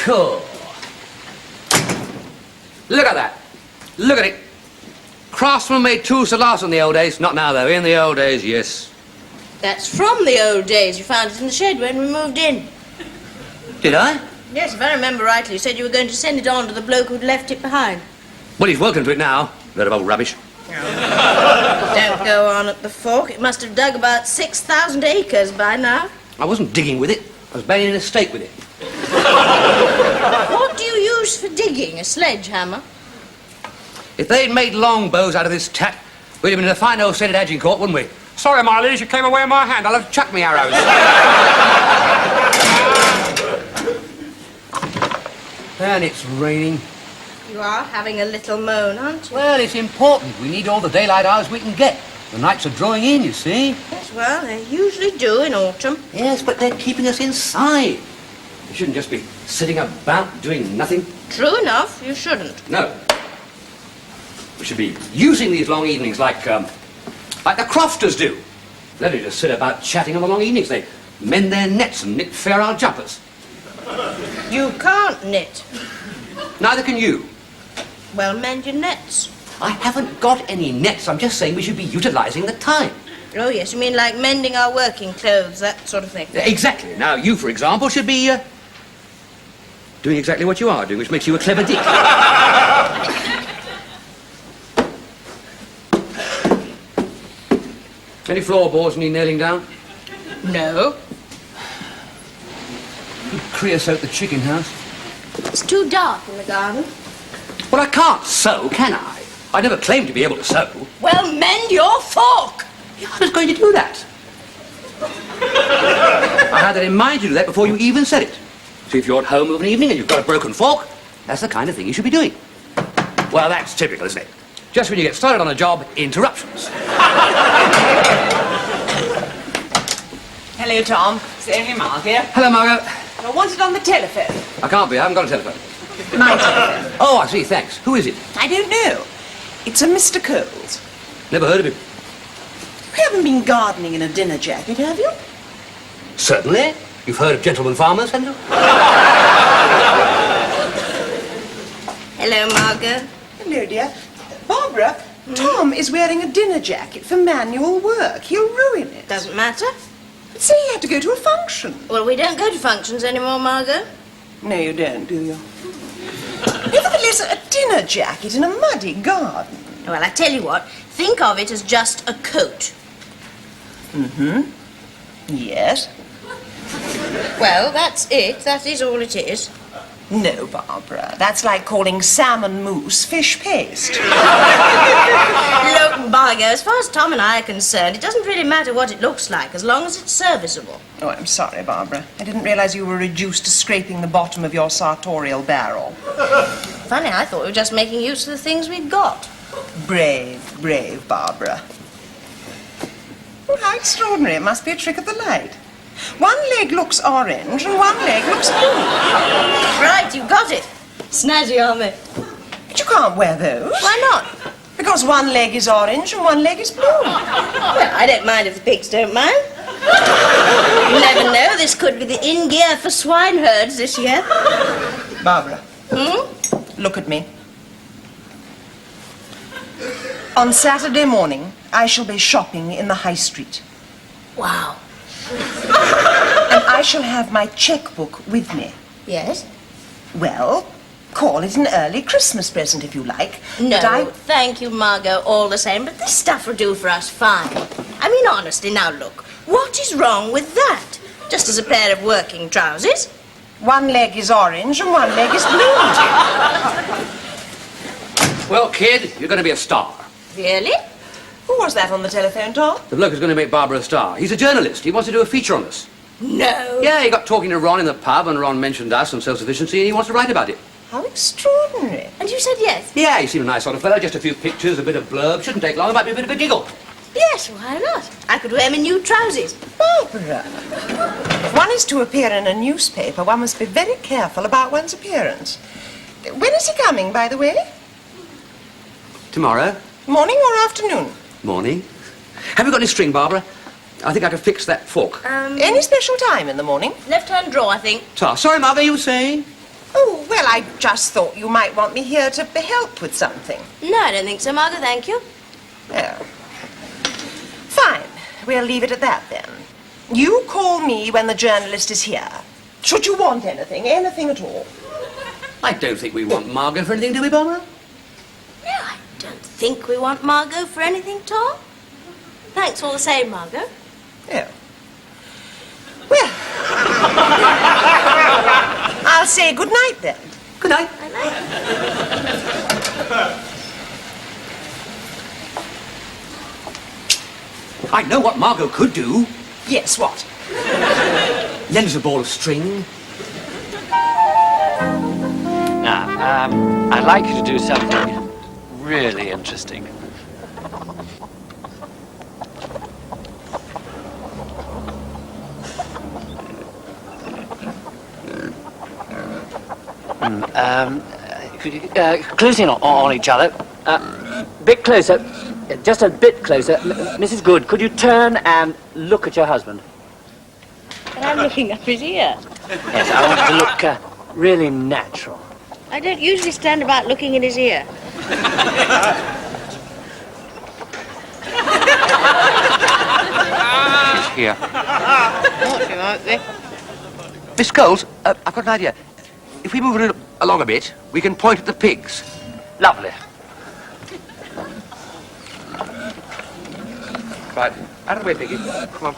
Cool. Look at that. Look at it. Craftsmen made tools to last in the old days. Not now, though. In the old days, yes. That's from the old days. You found it in the shed when we moved in. Did I? Yes, if I remember rightly, you said you were going to send it on to the bloke who'd left it behind. Well, he's welcome to it now. Load of old rubbish. Don't go on at the fork. It must have dug about 6,000 acres by now. I wasn't digging with it. I was banging in a stake with it. What do you use for digging? A sledgehammer? If they'd made longbows out of this tack, we'd have been in a fine old state at Agincourt, wouldn't we? Sorry, my liege, you came away in my hand. I'll have to chuck me arrows. And it's raining. You are having a little moan, aren't you? Well, it's important. We need all the daylight hours we can get. The nights are drawing in, you see. Yes, well, they usually do in autumn. Yes, but they're keeping us inside. We shouldn't just be sitting about doing nothing. True enough, you shouldn't. No. We should be using these long evenings like the crofters do. They don't just sit about chatting on the long evenings. They mend their nets and knit fair old jumpers. You can't knit. Neither can you. Well, mend your nets. I haven't got any nets. I'm just saying we should be utilising the time. Oh, yes, you mean like mending our working clothes, that sort of thing. Exactly. Now, you, for example, should be doing exactly what you are doing, which makes you a clever dick. Any floorboards need nailing down? No. Creosote the chicken house. It's too dark in the garden. Well, I can't sew, can I? I never claimed to be able to sew. Well, mend your fork! Yeah, I was going to do that. I had that in mind to do that before you even said it. So if you're at home of an evening and you've got a broken fork, that's the kind of thing you should be doing. Well, that's typical, isn't it? Just when you get started on a job, interruptions. Hello, Tom. It's only Mark here. Hello, Margot. I want it on the telephone. I can't be. I haven't got a telephone. My telephone. Oh, I see. Thanks. Who is it? I don't know. It's a Mr. Coles. Never heard of him. You haven't been gardening in a dinner jacket, have you? Certainly. You've heard of gentlemen farmers, haven't you? Hello, Margot. Hello, dear. Barbara, Tom is wearing a dinner jacket for manual work. He'll ruin it. Doesn't matter. But say he had to go to a function. Well, we don't go to functions anymore, Margot. No, you don't, do you? Nevertheless, a dinner jacket in a muddy garden. Well, I tell you what, think of it as just a coat. Mm-hmm. Yes. Well, that's it. That is all it is. No, Barbara. That's like calling salmon mousse fish paste. Look, Margot, as far as Tom and I are concerned, it doesn't really matter what it looks like, as long as it's serviceable. Oh, I'm sorry, Barbara. I didn't realize you were reduced to scraping the bottom of your sartorial barrel. Funny, I thought we were just making use of the things we'd got. Brave, brave Barbara. Oh, how extraordinary. It must be a trick of the light. One leg looks orange and one leg looks blue. Right, you got it. Snazzy on me. But you can't wear those. Why not? Because one leg is orange and one leg is blue. Well, I don't mind if the pigs don't mind. You never know, this could be the in-gear for swineherds this year. Barbara. Look at me. On Saturday morning, I shall be shopping in the High Street. Wow. And I shall have my checkbook with me. Yes? Well, call it an early Christmas present if you like. No, But thank you, Margot, all the same, but this stuff will do for us fine. I mean, honestly, now look, what is wrong with that? Just as a pair of working trousers. one leg is orange and one leg is blue. Well, kid, you're going to be a star. Really? Who was that on the telephone, Tom? The bloke is going to make Barbara a star. He's a journalist. He wants to do a feature on us. No. Yeah, he got talking to Ron in the pub, and Ron mentioned us and self-sufficiency, and he wants to write about it. How extraordinary. And you said yes? Yeah, he seemed a nice sort of fellow. Just a few pictures, a bit of blurb. Shouldn't take long. It might be a bit of a giggle. Yes, why not? I could wear my new trousers. Barbara. If one is to appear in a newspaper, one must be very careful about one's appearance. When is he coming, by the way? Tomorrow. Morning or afternoon? Morning. Have you got any string, Barbara? I think I could fix that fork. Any special time in the morning? Left-hand drawer, I think. Sorry, Margot, you were saying? Oh, well, I just thought you might want me here to help with something. No, I don't think so, Margot, thank you. Oh. Fine. We'll leave it at that, then. You call me when the journalist is here. Should you want anything at all. I don't think we want Margot for anything, do we, Barbara? No, I don't think we want Margot for anything, Tom. Thanks all the same, Margot. Oh. Well, I'll say good night, then. Good night. I like it. I know what Margot could do. Yes, what? Lend us a ball of string. Now, I'd like you to do something really interesting. Close in on each other. Bit closer. Just a bit closer. Mrs. Good, could you turn and look at your husband? But I'm looking up his ear. Yes, I want it to look really natural. I don't usually stand about looking at his ear. She's here. What, you might be? Miss Coles, I've got an idea. If we move a little along a bit, we can point at the pigs. Lovely. Right, out of the way, Piggy. Come on.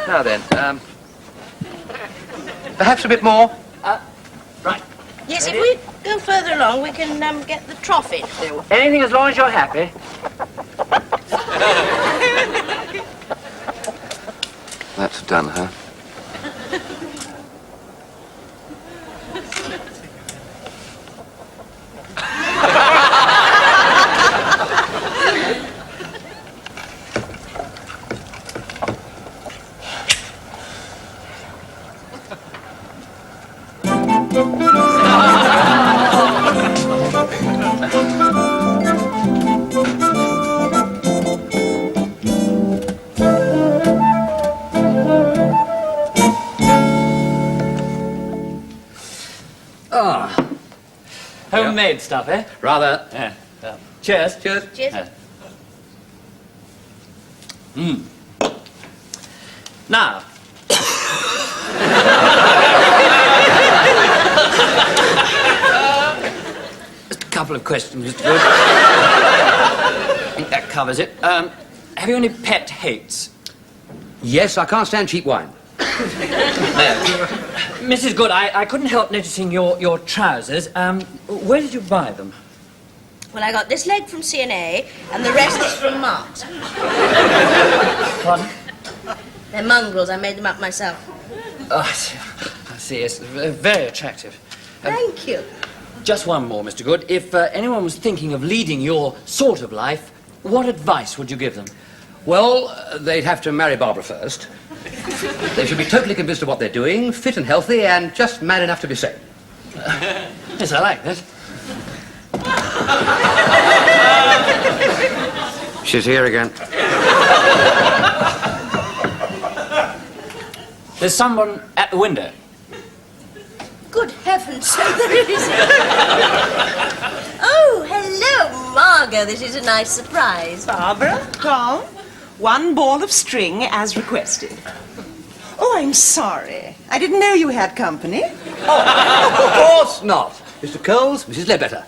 Now then, perhaps a bit more. Right. Yes, if we go further along, we can get the trough in. Anything as long as you're happy. That's done, huh? Homemade stuff, eh? Rather. Yeah. Cheers. Cheers. Cheers. Now. Just a couple of questions, Mr. Good. I think that covers it. Have you any pet hates? Yes, I can't stand cheap wine. Mrs. Good, I couldn't help noticing your trousers. Where did you buy them? Well, I got this leg from C&A, and the rest is from Marks. Pardon? They're mongrels. I made them up myself. Oh, I see. Yes, very attractive. Thank you. Just one more, Mr. Good. If anyone was thinking of leading your sort of life, what advice would you give them? Well, they'd have to marry Barbara first. They should be totally convinced of what they're doing, fit and healthy, and just man enough to be sane. Yes, I like that. She's here again. There's someone at the window. Good heavens, so there is. Oh, hello, Margot. This is a nice surprise. Barbara, Tom, one ball of string as requested. Oh, I'm sorry. I didn't know you had company. Of course not. Mr. Coles, Mrs. Ledbetter.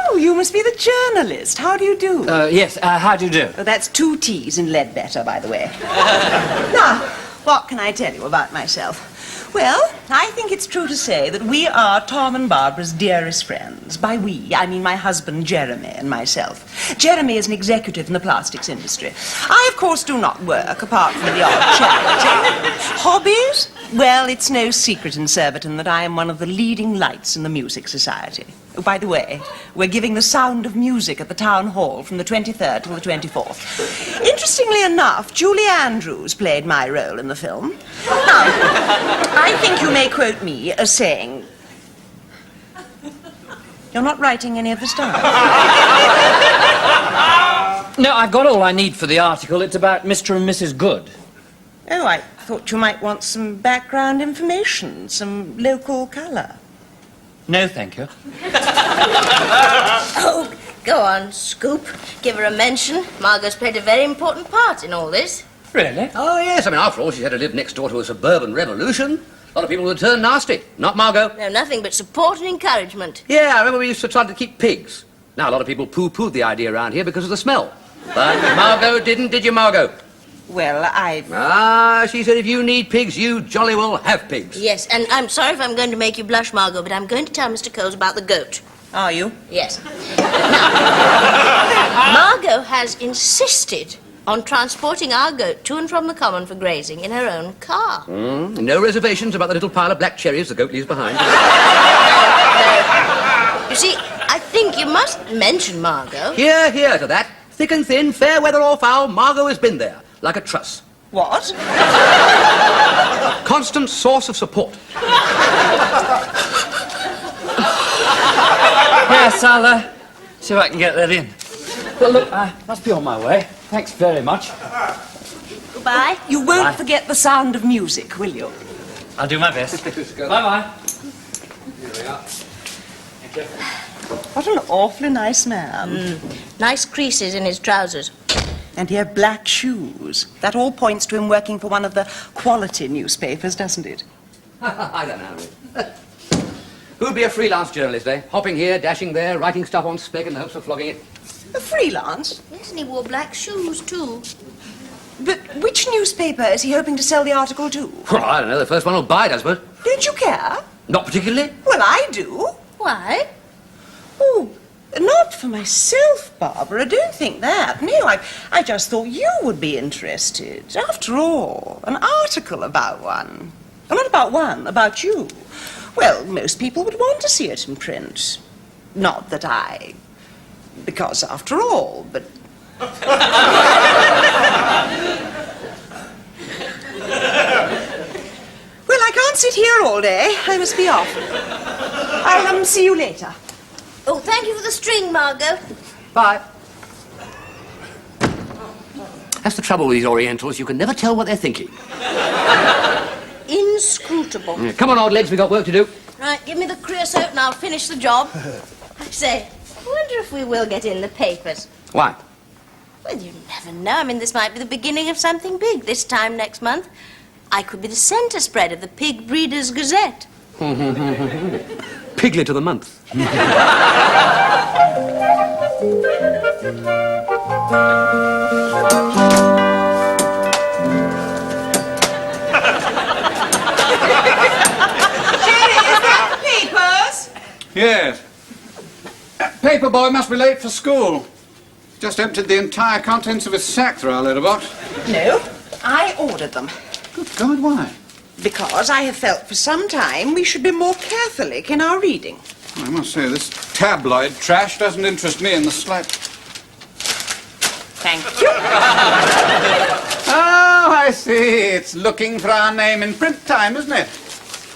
Oh, you must be the journalist. How do you do? Yes, how do you do? Oh, that's 2 T's in Ledbetter, by the way. Now, what can I tell you about myself? Well, I think it's true to say that we are Tom and Barbara's dearest friends. By we, I mean my husband Jeremy and myself. Jeremy is an executive in the plastics industry. I, of course, do not work apart from the odd charity. Hobbies? Well, it's no secret in Surbiton that I am one of the leading lights in the Music Society. Oh, by the way, we're giving the Sound of Music at the Town Hall from the 23rd till the 24th. Interestingly enough, Julie Andrews played my role in the film. Now, I think you may quote me as saying, you're not writing any of the stuff. No, I've got all I need for the article. It's about Mr. and Mrs. Good. Oh, I thought you might want some background information, some local colour. No, thank you. Oh, go on, Scoop. Give her a mention. Margot's played a very important part in all this. Really? Oh, yes. I mean, after all, she had to live next door to a suburban revolution. A lot of people would turn nasty. Not Margot. No, nothing but support and encouragement. Yeah, I remember we used to try to keep pigs. Now, a lot of people poo-pooed the idea around here because of the smell. But Margot didn't, did you, Margot? Well, She said if you need pigs, you jolly well have pigs. Yes, and I'm sorry if I'm going to make you blush, Margot, but I'm going to tell Mr. Coles about the goat. Are you? Yes. Now, Margot has insisted on transporting our goat to and from the common for grazing in her own car. No reservations about the little pile of black cherries the goat leaves behind. You see, I think you must mention Margot. Hear, hear to that. Thick and thin, fair weather or foul, Margot has been there, like a truss. What? Constant source of support. Yes, I'll see if I can get that in. Well, look, I must be on my way. Thanks very much. Goodbye. You won't Bye. forget the sound of music, will you? I'll do my best. Bye-bye. What an awfully nice man. Nice creases in his trousers. And he had black shoes. That all points to him working for one of the quality newspapers, doesn't it? I don't know. Who'd be a freelance journalist, eh? Hopping here, dashing there, writing stuff on spec in the hopes of flogging it. A freelance? Yes, and he wore black shoes, too. But which newspaper is he hoping to sell the article to? Well, I don't know. The first one will buy it, I suppose. Don't you care? Not particularly. Well, I do. Why? Oh, not for myself, Barbara. Don't think that. No, I just thought you would be interested. After all, an article about one. Well, not about one, about you. Well, most people would want to see it in print. Not that I... Because, after all, but... Well, I can't sit here all day. I must be off. I'll see you later. Oh, thank you for the string, Margot. Bye. That's the trouble with these Orientals. You can never tell what they're thinking. Inscrutable. Yeah, come on, old legs. We've got work to do. Right, give me the creosote and I'll finish the job. I say, I wonder if we will get in the papers. Why? Well, you never know. I mean, this might be the beginning of something big. This time next month, I could be the centre spread of the Pig Breeders' Gazette. Piglet of the month. Yes. Paper boy must be late for school. Just emptied the entire contents of his sack through our litter box. No, I ordered them. Good God, why? Because I have felt for some time we should be more Catholic in our reading. I must say, this tabloid trash doesn't interest me in the slightest. Thank you. Oh, I see. It's looking for our name in print time, isn't it?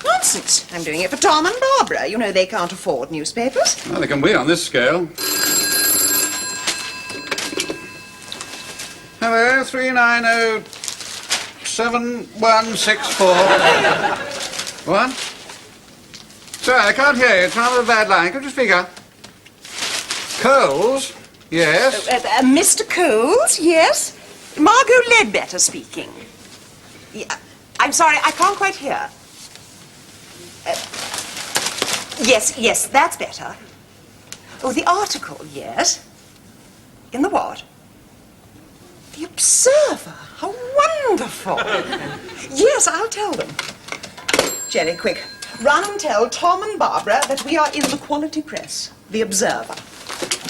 Nonsense. I'm doing it for Tom and Barbara. You know they can't afford newspapers. Well, they can be on this scale. Hello, 3907164. What? Sorry, I can't hear you. It's rather a bad line. Could you speak up? Coles? Yes? Mr. Coles, yes? Margot Ledbetter speaking. Yeah, I'm sorry, I can't quite hear. Yes, that's better. Oh, the article, yes. In the what? The Observer. How wonderful. Yes, I'll tell them. Jenny, quick. Run and tell Tom and Barbara that we are in the quality press. The Observer.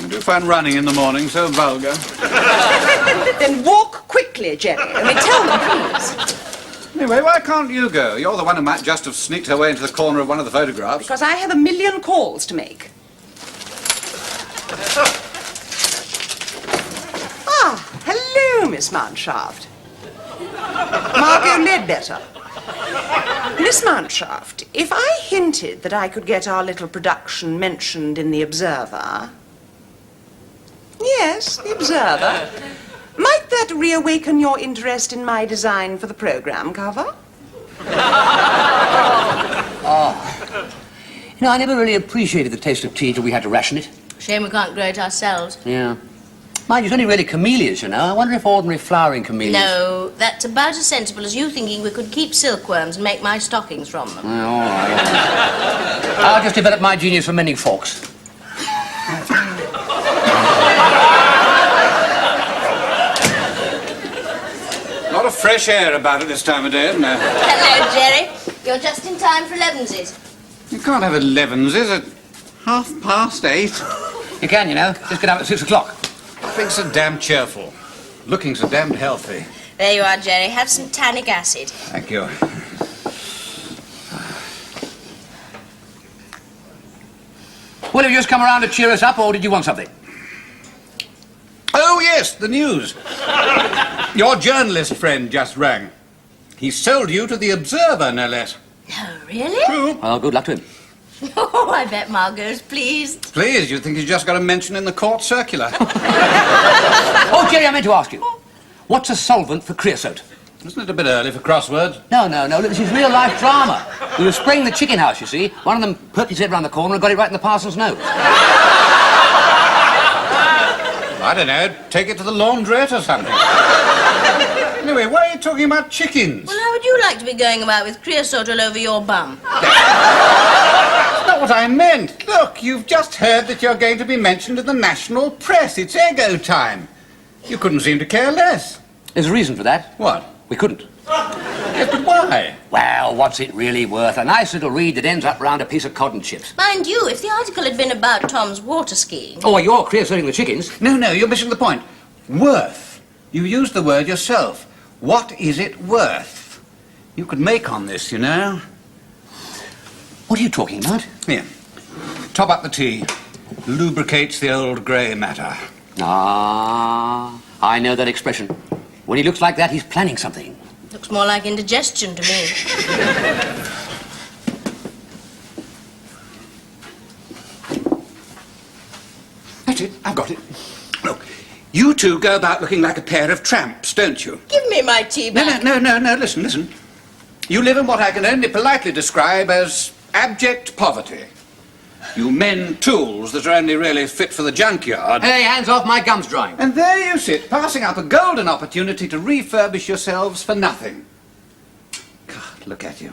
I do find running in the morning so vulgar. Then walk quickly, Jenny. Only tell them, please. Anyway, why can't you go? You're the one who might just have sneaked her way into the corner of one of the photographs. Because I have 1,000,000 calls to make. Ah, hello, Miss Mountcharft. Margot Ledbetter. Miss Mountcharft, if I hinted that I could get our little production mentioned in the Observer... Yes, the Observer. Might that reawaken your interest in my design for the program cover? You know, I never really appreciated the taste of tea till we had to ration it. Shame we can't grow it ourselves. Yeah. Mind you, it's only really camellias, you know. I wonder if ordinary flowering camellias... No, that's about as sensible as you thinking we could keep silkworms and make my stockings from them. Yeah, all right. I'll just develop my genius for mending forks. A lot of fresh air about it this time of day, isn't there? Hello, Jerry. You're just in time for elevenses. You can't have 11s, is it? 8:30. You can, you know. Just get up at 6 o'clock. Things so damn cheerful. Looking so damned healthy. There you are, Jerry. Have some tannic acid. Thank you. Well, have you just come around to cheer us up, or did you want something? Oh, yes, the news. Your journalist friend just rang. He sold you to the Observer, no less. No, really? True. Well, good luck to him. Oh, I bet Margot's pleased. Please, you think he's just got a mention in the court circular. Oh, Jerry, I meant to ask you. What's a solvent for creosote? Isn't it a bit early for crosswords? No. Look, this is real-life drama. We were spraying the chicken house, you see. One of them poked his head round the corner and got it right in the parson's nose. I don't know. Take it to the laundrette or something. Anyway, why are you talking about chickens? Well, how would you like to be going about with creosote all over your bum? That's not what I meant. Look, you've just heard that you're going to be mentioned in the national press. It's ego time. You couldn't seem to care less. There's a reason for that. What? We couldn't. Yes, but why? Well, what's it really worth? A nice little read that ends up round a piece of cod and chips. Mind you, if the article had been about Tom's water skiing... Oh, you're creosoting the chickens. No, you're missing the point. Worth. You used the word yourself. What is it worth? You could make on this, you know. What are you talking about? Here. Top up the tea. Lubricates the old grey matter. Ah, I know that expression. When he looks like that, he's planning something. Looks more like indigestion to me. That's it. I've got it. Look, you two go about looking like a pair of tramps, don't you? Give me my tea back. No. Listen. You live in what I can only politely describe as abject poverty. You men tools that are only really fit for the junkyard. Hey, hands off, my gum's drying. And there you sit, passing up a golden opportunity to refurbish yourselves for nothing. God, look at you.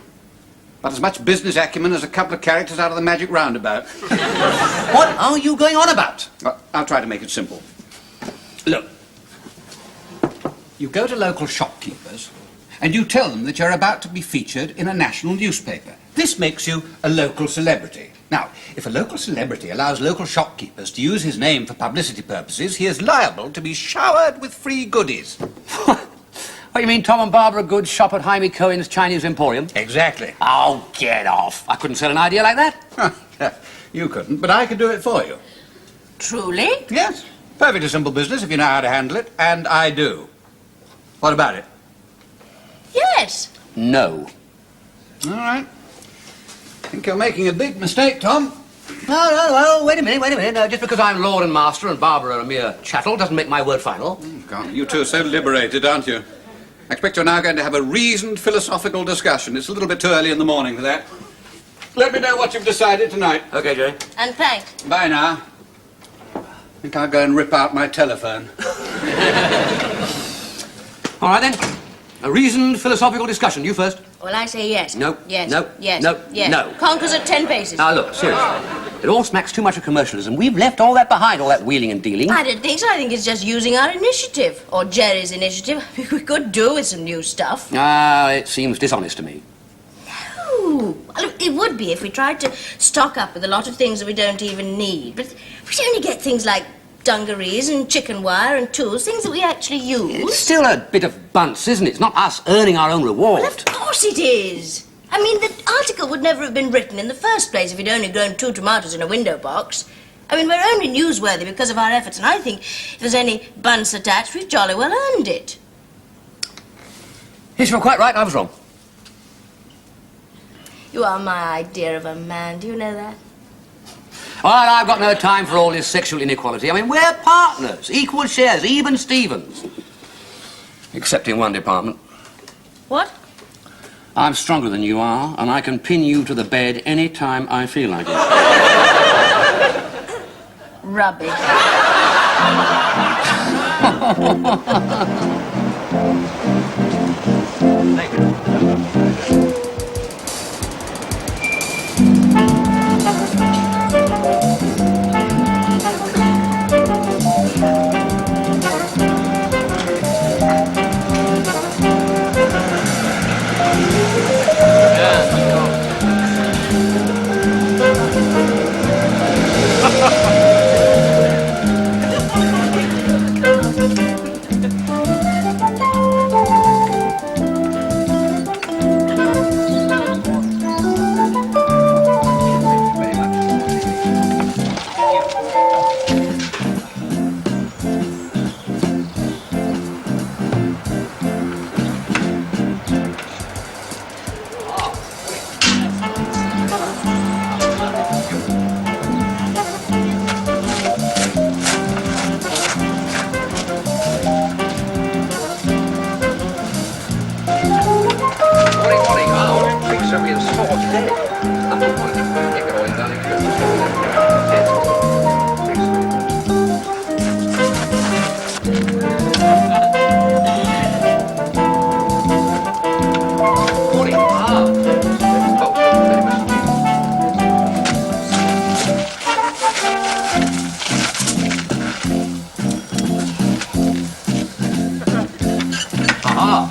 About as much business acumen as a couple of characters out of the Magic Roundabout. What are you going on about? Well, I'll try to make it simple. Look, you go to local shopkeepers and you tell them that you're about to be featured in a national newspaper. This makes you a local celebrity. Now, if a local celebrity allows local shopkeepers to use his name for publicity purposes, he is liable to be showered with free goodies. What, you mean Tom and Barbara Good shop at Jaime Cohen's Chinese Emporium? Exactly. Oh, get off. I couldn't sell an idea like that. You couldn't, but I could do it for you. Truly? Yes. Perfectly simple business if you know how to handle it, and I do. What about it? Yes. No. All right. I think you're making a big mistake, Tom. No, wait a minute. Just because I'm lord and master and Barbara a mere chattel doesn't make my word final. God, you two are so liberated, aren't you? I expect you're now going to have a reasoned philosophical discussion. It's a little bit too early in the morning for that. Let me know what you've decided tonight. Okay, Jerry. And thanks. Bye now. I think I'll go and rip out my telephone. All right, then. A reasoned philosophical discussion. You first. Well, I say yes. No. Yes. No. Yes. No. Yes. No. Conquers at 10 paces. Now, look, seriously. It all smacks too much of commercialism. We've left all that behind, all that wheeling and dealing. I don't think so. I think it's just using our initiative. Or Jerry's initiative. We could do with some new stuff. Ah, it seems dishonest to me. Ooh. Well, it would be if we tried to stock up with a lot of things that we don't even need. But we should only get things like dungarees and chicken wire and tools, things that we actually use. It's still a bit of bunce, isn't it? It's not us earning our own reward. Well, of course it is. I mean, the article would never have been written in the first place if you'd only grown 2 tomatoes in a window box. I mean, we're only newsworthy because of our efforts, and I think if there's any bunce attached, we've jolly well earned it. Yes, you're quite right. I was wrong. You are my idea of a man. Do you know that? Well, I've got no time for all this sexual inequality. I mean, we're partners, equal shares, even Stevens. Except in one department. What? I'm stronger than you are, and I can pin you to the bed any time I feel like it. Rubbish. Thank you.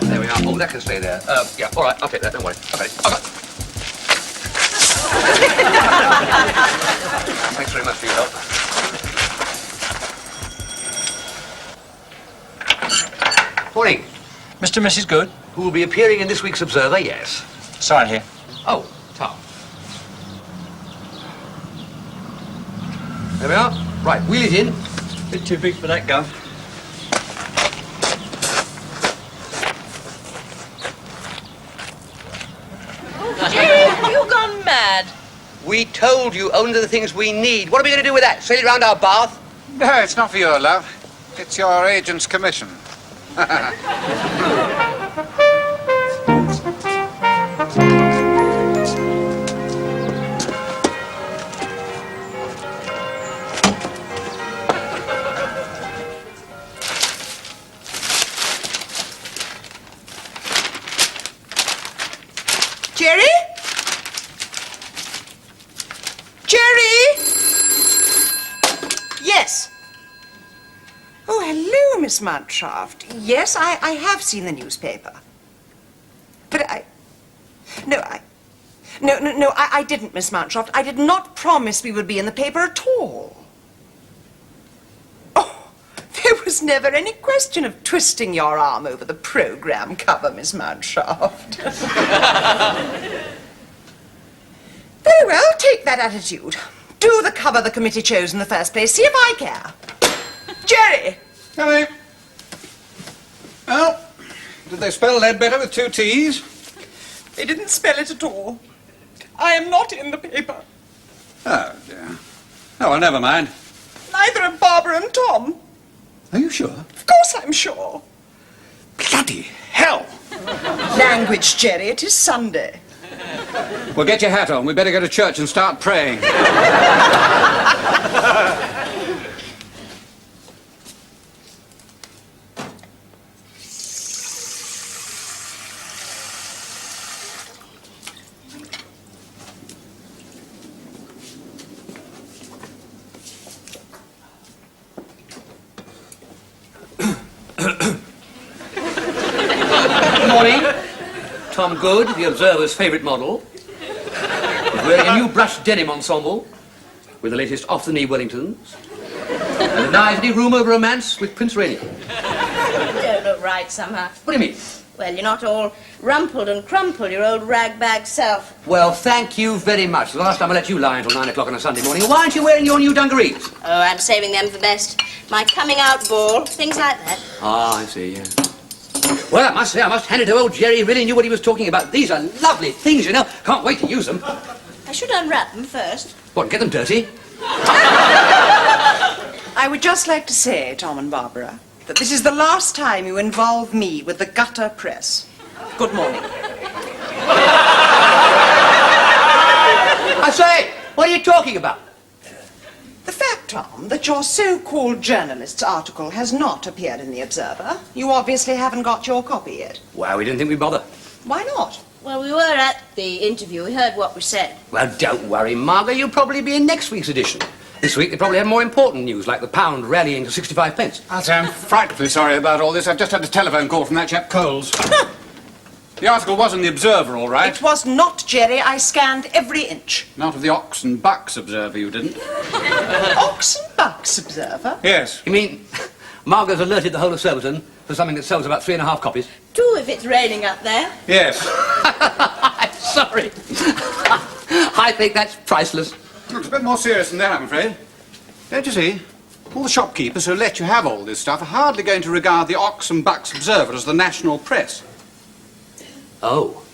There we are. Oh, that can stay there. Yeah, all right, I'll take that, don't worry. I've got it. I've got it. Thanks very much for your help. Morning. Mr. and Mrs. Good? Who will be appearing in this week's Observer, yes. Sign here. Oh, Tom. There we are. Right, wheel it in. Bit too big for that gun. Jerry, have you gone mad? We told you only the things we need. What are we going to do with that? Sail it round our bath? No, it's not for your love. It's your agent's commission. Jerry? Jerry? Yes. Oh, hello, Miss Mountcroft. Yes, I have seen the newspaper. But No, I didn't, Miss Mountcroft. I did not promise we would be in the paper at all. Oh, there was never any question of twisting your arm over the program cover, Miss Mountcroft. Very well, take that attitude. Do the cover the committee chose in the first place. See if I care. Jerry! Hello. Well, did they spell Leadbetter with 2 T's? They didn't spell it at all. I am not in the paper. Oh, dear. Oh, well, never mind. Neither are Barbara and Tom. Are you sure? Of course I'm sure. Bloody hell! Language, Jerry. It is Sunday. Well, get your hat on. We better go to church and start praying. Good morning. Tom Good, the Observer's favourite model. He's wearing a new brushed denim ensemble with the latest off-the-knee Wellingtons. And denies any rumour of romance with Prince Rainier. You don't look right somehow. What do you mean? Well, you're not all rumpled and crumpled, your old rag-bag self. Well, thank you very much. The last time I let you lie until 9 o'clock on a Sunday morning. Why aren't you wearing your new dungarees? Oh, I'm saving them for best. My coming-out ball, things like that. Ah, I see, yeah. Well, I must say, I must hand it to old Jerry. He really knew what he was talking about. These are lovely things, you know. Can't wait to use them. I should unwrap them first. What, get them dirty? I would just like to say, Tom and Barbara, that this is the last time you involve me with the gutter press. Good morning. I say, what are you talking about? The fact, Tom, that your so-called journalist's article has not appeared in the Observer. You obviously haven't got your copy yet. Well, we didn't think we'd bother. Why not? Well, we were at the interview. We heard what was said. Well, don't worry, Margot. You'll probably be in next week's edition. This week they probably have more important news, like the pound rallying to 65 pence. I'll say I'm frightfully sorry about all this. I've just had a telephone call from that chap Coles. The article was in the Observer, all right. It was not, Jerry. I scanned every inch. Not of the Ox and Bucks Observer, you didn't? Ox and Bucks Observer? Yes. You mean Margot's alerted the whole of Surbiton for something that sells about 3.5 copies? 2 if it's raining up there. Yes. I'm sorry. I think that's priceless. It's a bit more serious than that, I'm afraid. Don't you see? All the shopkeepers who let you have all this stuff are hardly going to regard the Ox and Bucks Observer as the national press. Oh.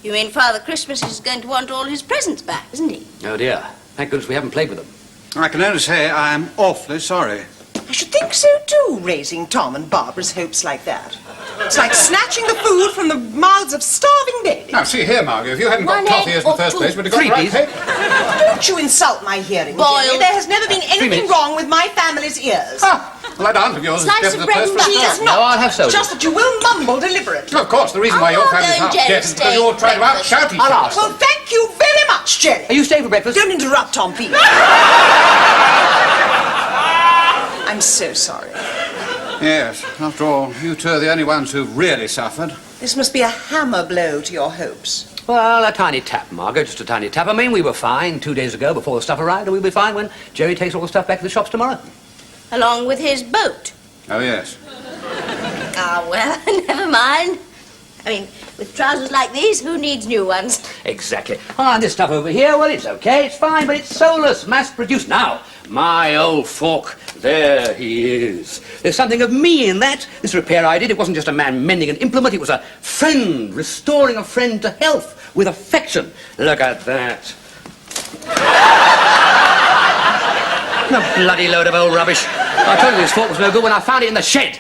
You mean Father Christmas is going to want all his presents back, isn't he? Oh, dear. Thank goodness we haven't played with them. I can only say I am awfully sorry. I should think so too, raising Tom and Barbara's hopes like that. It's like snatching the food from the mouths of starving babies. Now, see here, Margot, if you hadn't got 1 coffee egg as in the or first 2? place, we'd have got 3, the right please. cake. Don't you insult my hearing, Boiled. Jerry. There has never been 3 anything minutes. wrong with my family's ears. Ah, well, that aunt of yours is Slice deaf of as a bread post and for a cheese. start. No, I'll have soda. Just that you will mumble deliberately. Of course, the reason why your family's Margot half and deaf is because Jerry you all try to stay outshout each I'll other. ask. Well, thank you very much, Jerry. Are you staying for breakfast? Don't interrupt, Tom, please. I'm so sorry. Yes, after all, you two are the only ones who've really suffered. This must be a hammer blow to your hopes. Well, a tiny tap, Margot, just a tiny tap. I mean, we were fine 2 days ago before the stuff arrived, and we'll be fine when Jerry takes all the stuff back to the shops tomorrow. Along with his boat. Oh, yes. Ah, well, never mind. I mean, with trousers like these, who needs new ones? Exactly. Ah, and this stuff over here, well, it's okay, it's fine, but it's soulless, mass-produced. Now, my old fork, there he is. There's something of me in that. This repair I did, it wasn't just a man mending an implement, it was a friend restoring a friend to health with affection. Look at that. A bloody load of old rubbish. I told you this fork was no good when I found it in the shed.